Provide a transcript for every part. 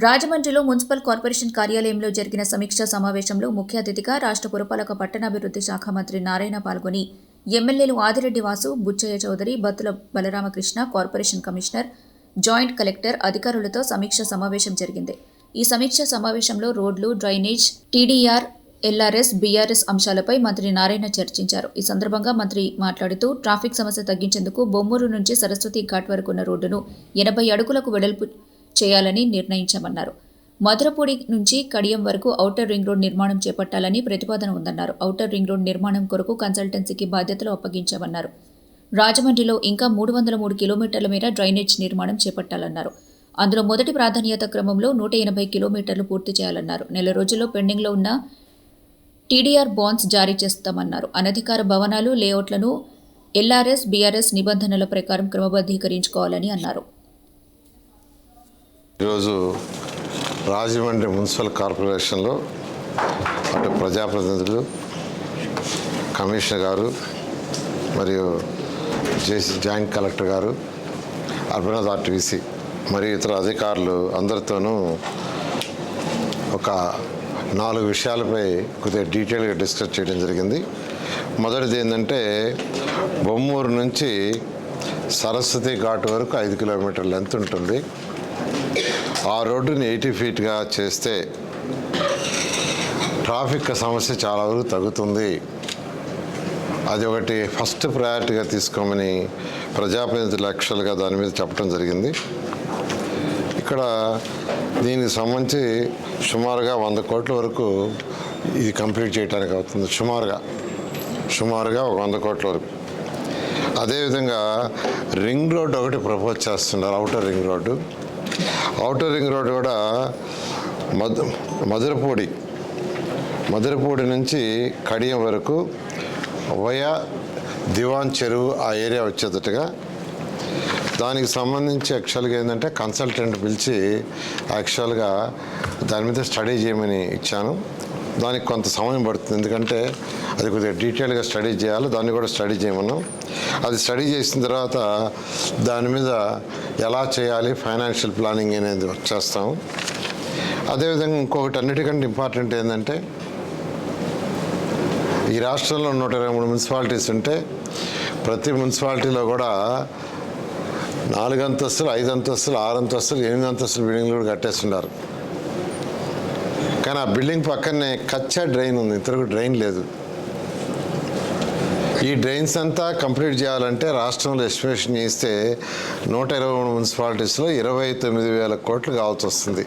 రాజమండ్రిలో municipal corporation కార్యాలయంలో జరిగిన సమీక్షా సమావేశంలో ముఖ్య అతిథిగా రాష్ట్ర పురపాలక పట్టణాభివృద్ధి శాఖ మంత్రి నారాయణ పాల్గొని ఎమ్మెల్యేలు Adireddy Vasu, Buchaiah Chowdary, Bathula Balaramakrishna, corporation commissioner, joint collector అధికారులతో సమీక్షా సమావేశం జరిగింది. ఈ సమీక్షా సమావేశంలో రోడ్లు, డ్రైనేజ్, టీడీఆర్, ఎల్ఆర్ఎస్, బీఆర్ఎస్ అంశాలపై మంత్రి నారాయణ చర్చించారు. ఈ సందర్భంగా మంత్రి మాట్లాడుతూ ట్రాఫిక్ సమస్య తగ్గించేందుకు బొమ్మూరు నుంచి సరస్వతి ఘాట్ వరకున్న రోడ్డును 80 అడుగులకు వెడల్పు చేయాలని నిర్ణయించామన్నారు. మధురపూడి నుంచి కడియం వరకు ఔటర్ రింగ్ రోడ్ నిర్మాణం చేపట్టాలని ప్రతిపాదన ఉందన్నారు. ఔటర్ రింగ్ రోడ్ నిర్మాణం కొరకు కన్సల్టెన్సీకి బాధ్యతలు అప్పగించామన్నారు. రాజమండ్రిలో ఇంకా 303 కిలోమీటర్ల మేర డ్రైనేజ్ నిర్మాణం చేపట్టాలన్నారు. అందులో మొదటి ప్రాధాన్యత క్రమంలో 180 కిలోమీటర్లు పూర్తి చేయాలన్నారు. నెల రోజుల్లో పెండింగ్లో ఉన్న టీడీఆర్ బాండ్స్ జారీ చేస్తామన్నారు. అనధికార భవనాలు, లేఅవుట్లను ఎల్ఆర్ఎస్, బీఆర్ఎస్ నిబంధనల ప్రకారం క్రమబద్ధీకరించుకోవాలని అన్నారు. ఈరోజు రాజమండ్రి మున్సిపల్ కార్పొరేషన్లో అటు ప్రజాప్రతినిధులు, కమిషనర్ గారు మరియు జాయింట్ కలెక్టర్ గారు, అర్బన్ ఆర్టీసీ మరియు ఇతర అధికారులు అందరితోనూ ఒక 4 విషయాలపై కొద్దిగా డీటెయిల్గా డిస్కస్ చేయడం జరిగింది. మొదటిది ఏంటంటే బొమ్మూరు నుంచి సరస్వతి ఘాట్ వరకు 5 కిలోమీటర్ల లెంత్ ఉంటుంది. ఆ రోడ్డుని 80 ఫీట్గా చేస్తే ట్రాఫిక్ సమస్య చాలా వరకు తగ్గుతుంది. అది ఒకటి ఫస్ట్ ప్రయారిటీగా తీసుకోమని ప్రజాప్రతినిధులు యాక్చువల్గా దాని మీద చెప్పడం జరిగింది. ఇక్కడ దీనికి సంబంధించి సుమారుగా 100 కోట్ల వరకు ఇది కంప్లీట్ చేయడానికి అవుతుంది. సుమారుగా ఒక 100 కోట్ల వరకు. అదేవిధంగా రింగ్ రోడ్ ఒకటి ప్రపోజ్ చేస్తున్నారు, outer ring road. Outer ring road కూడా మధురపూడి నుంచి కడియం వరకు వయా దివాన్ చెరువు ఆ ఏరియా వచ్చేటట్టుగా దానికి సంబంధించి యాక్చువల్గా ఏంటంటే కన్సల్టెంట్ పిలిచి యాక్చువల్గా దాని మీద స్టడీ చేయమని ఇచ్చాను. దానికి కొంత సమయం పడుతుంది, ఎందుకంటే అది కొద్దిగా డీటెయిల్గా స్టడీ చేయాలి. దాన్ని కూడా స్టడీ చేయమన్నాం. అది స్టడీ చేసిన తర్వాత దాని మీద ఎలా చేయాలి, ఫైనాన్షియల్ ప్లానింగ్ అనేది చేస్తాము. అదేవిధంగా ఇంకొకటి అన్నిటికంటే ఇంపార్టెంట్ ఏంటంటే ఈ రాష్ట్రంలో 123 మున్సిపాలిటీస్ ఉంటే ప్రతి మున్సిపాలిటీలో కూడా 4 అంతస్తులు, 5 అంతస్తులు, 6 అంతస్తులు, 8 అంతస్తులు బిల్డింగ్లు కూడా కట్టేస్తున్నారు. కానీ ఆ బిల్డింగ్ పక్కనే కచ్చా డ్రైన్ ఉంది, ఇంతవరకు డ్రైన్ లేదు. ఈ డ్రైన్స్ అంతా కంప్లీట్ చేయాలంటే రాష్ట్రంలో ఎస్టిమేషన్ చేస్తే 123 మున్సిపాలిటీస్లో 29,000 కోట్లు కావాల్సి వస్తుంది.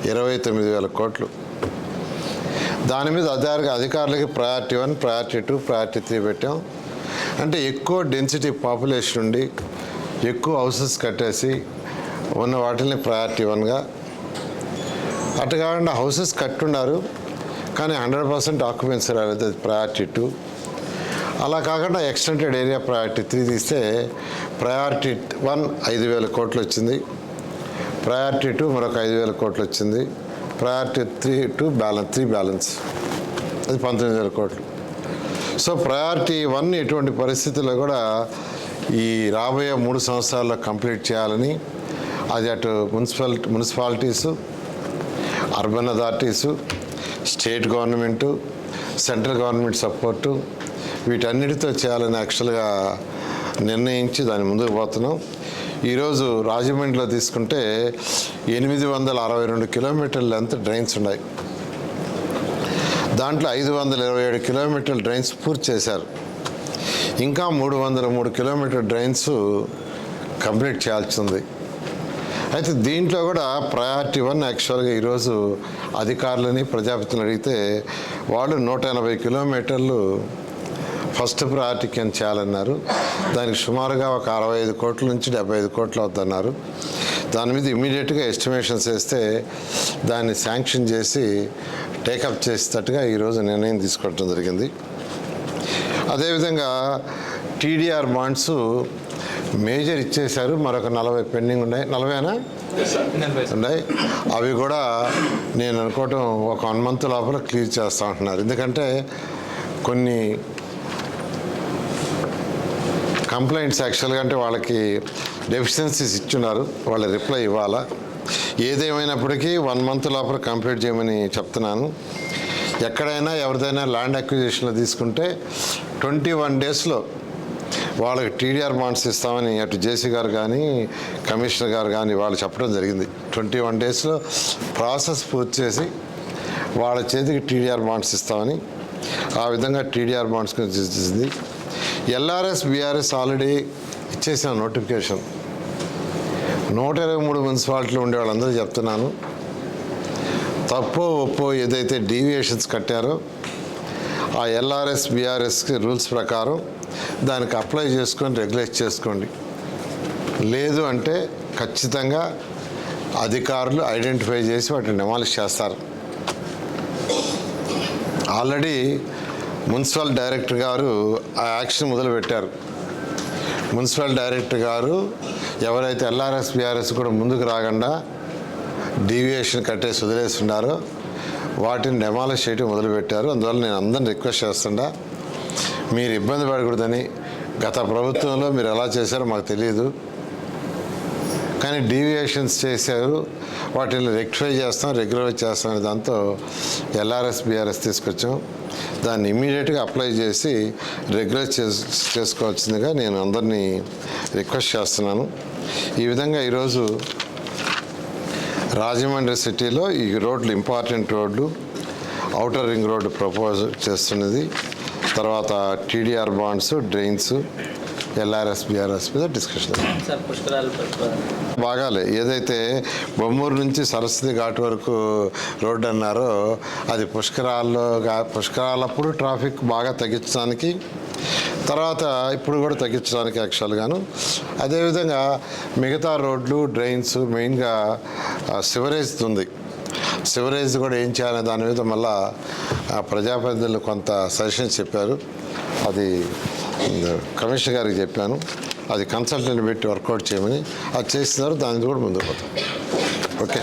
29,000 కోట్లు. దాని మీద అధికారులకి ప్రయారిటీ 1, ప్రయారిటీ 2, ప్రయారిటీ 3 పెట్టాం. అంటే ఎక్కువ డెన్సిటీ పాపులేషన్ ఉండి ఎక్కువ హౌసెస్ కట్టేసి ఉన్న వాటిని ప్రయారిటీ 1గా, అటు కాకుండా హౌసెస్ కట్టున్నారు కానీ 100% ఆక్యుపెన్సీ రాలేదు, అది ప్రయారిటీ 2. అలా కాకుండా ఎక్స్టెండెడ్ ఏరియా ప్రయారిటీ 3 తీస్తే ప్రయారిటీ 1 5,000 కోట్లు వచ్చింది, ప్రయారిటీ 2 మరొక 5,000 కోట్లు వచ్చింది, ప్రయారిటీ 3 బ్యాలెన్స్ అది 19,000 కోట్లు. సో ప్రయారిటీ 1 ఎటువంటి పరిస్థితుల్లో కూడా ఈ రాబోయే 3 సంవత్సరాల్లో కంప్లీట్ చేయాలని అది అటు municipalities, urban authorities, state government, central government support వీటన్నిటితో చేయాలని యాక్చువల్గా నిర్ణయించి దాని ముందుకు పోతున్నాం. ఈరోజు రాజమండ్రిలో తీసుకుంటే 862 కిలోమీటర్ల లెంత్ డ్రైన్స్ ఉన్నాయి. దాంట్లో 527 కిలోమీటర్ల డ్రైన్స్ పూర్తి చేశారు. ఇంకా 303 కిలోమీటర్ డ్రైన్స్ కంప్లీట్ చేయాల్సి ఉంది. అయితే దీంట్లో కూడా ప్రయారిటీ 1 యాక్చువల్గా ఈరోజు అధికారులని, ప్రజాప్రతినిధులు అడిగితే వాళ్ళు 180 కిలోమీటర్లు ఫస్ట్ ప్రయారిటీ కింద చేయాలన్నారు. దానికి సుమారుగా ఒక 65 కోట్ల నుంచి 75 కోట్లు అవుతున్నారు. దాని మీద ఇమీడియట్గా ఎస్టిమేషన్స్ వేస్తే దాన్ని శాంక్షన్ చేసి టేకప్ చేసేటట్టుగా ఈరోజు నిర్ణయం తీసుకోవడం జరిగింది. అదేవిధంగా టీడీఆర్ బాండ్స్ మేజర్ ఇచ్చేశారు, మరొక 40 పెండింగ్ ఉన్నాయి. 40 ఉన్నాయి. అవి కూడా నేను అనుకోవటం ఒక 1 మంత్ లోపల క్లియర్ చేస్తూ ఉంటున్నారు. ఎందుకంటే కొన్ని కంప్లైంట్స్ యాక్చువల్గా అంటే వాళ్ళకి డెఫిషియన్సీస్ ఇచ్చున్నారు, వాళ్ళ రిప్లై ఇవ్వాలా. ఏదేమైనప్పటికీ 1 మంత్ లోపల కంప్లీట్ చేయమని చెప్తున్నాను. ఎక్కడైనా ఎవరిదైనా ల్యాండ్ అక్విజిషన్లో తీసుకుంటే 21 డేస్లో వాళ్ళకి టీడీఆర్ బాండ్స్ ఇస్తామని అటు జేసీ గారు కానీ కమిషనర్ గారు కానీ వాళ్ళు చెప్పడం జరిగింది. 21 డేస్లో ప్రాసెస్ పూర్తి చేసి వాళ్ళ చేతికి టీడీఆర్ బాండ్స్ ఇస్తామని ఆ విధంగా టీడీఆర్ బాండ్స్ గురించి ఇచ్చింది. ఎల్ఆర్ఎస్ బీఆర్ఎస్ ఆల్రెడీ ఇచ్చేసిన నోటిఫికేషన్ 123 మున్సిపాలిటీలు ఉండే వాళ్ళందరూ చెప్తున్నాను. తప్పో ఒప్పో ఏదైతే డీవియేషన్స్ కట్టారో ఆ ఎల్ఆర్ఎస్ బీఆర్ఎస్కి రూల్స్ ప్రకారం దానికి అప్లై చేసుకొని రెగ్యులేట్ చేసుకోండి. లేదు అంటే ఖచ్చితంగా అధికారులు ఐడెంటిఫై చేసి వాటిని డెమాలిష్ చేస్తారు. ఆల్రెడీ మున్సిపల్ డైరెక్టర్ గారు ఆ యాక్షన్ మొదలుపెట్టారు. మున్సిపల్ డైరెక్టర్ గారు ఎవరైతే ఎల్ఆర్ఎస్ బీఆర్ఎస్ కూడా ముందుకు రాకుండా డీవియేషన్ కట్టేసి వదిలేస్తున్నారో వాటిని డెమాలిష్ చేయడం మొదలుపెట్టారు. అందువల్ల నేను అందరిని రిక్వెస్ట్ చేస్తుండా, మీరు ఇబ్బంది పడకూడదని. గత ప్రభుత్వంలో మీరు ఎలా చేశారో మాకు తెలియదు, కానీ డీవియేషన్స్ చేశారు, వాటిని రెక్టిఫై చేస్తాం, రెగ్యులరైజ్ చేస్తాం అనే దాంతో ఎల్ఆర్ఎస్ బీఆర్ఎస్ తీసుకొచ్చాం. దాన్ని ఇమ్మీడియట్గా అప్లై చేసి రెగ్యులైజ్ చేసుకోవాల్సిందిగా నేను అందరినీ రిక్వెస్ట్ చేస్తున్నాను. ఈ విధంగా ఈరోజు రాజమండ్రి సిటీలో ఈ రోడ్లు ఇంపార్టెంట్ రోడ్లు, ఔటర్ రింగ్ రోడ్డు ప్రపోజ్ చేస్తున్నది, తర్వాత TDR bonds, drains, LRS BRS మీద డిస్కషన్. బాగాలే ఏదైతే బొమ్మూరు నుంచి సరస్వతి ఘాట్ వరకు రోడ్డు అన్నారో అది పుష్కరాలప్పుడు ట్రాఫిక్ బాగా తగ్గించడానికి, తర్వాత ఇప్పుడు కూడా తగ్గించడానికి యాక్చువల్గాను. అదేవిధంగా మిగతా రోడ్లు, డ్రైన్స్, మెయిన్గా సివరేజ్ ఉంది. సివరేజ్ కూడా ఏం చేయాలనే దాని మీద మళ్ళా ప్రజాప్రతినిధులు కొంత సజెషన్స్ చెప్పారు. అది కమిషనర్ గారికి చెప్పాను, అది కన్సల్టెంట్ పెట్టి వర్కౌట్ చేయమని. అది చేస్తున్నారు, దానికి కూడా ముందుకు పోతాం. ఓకే.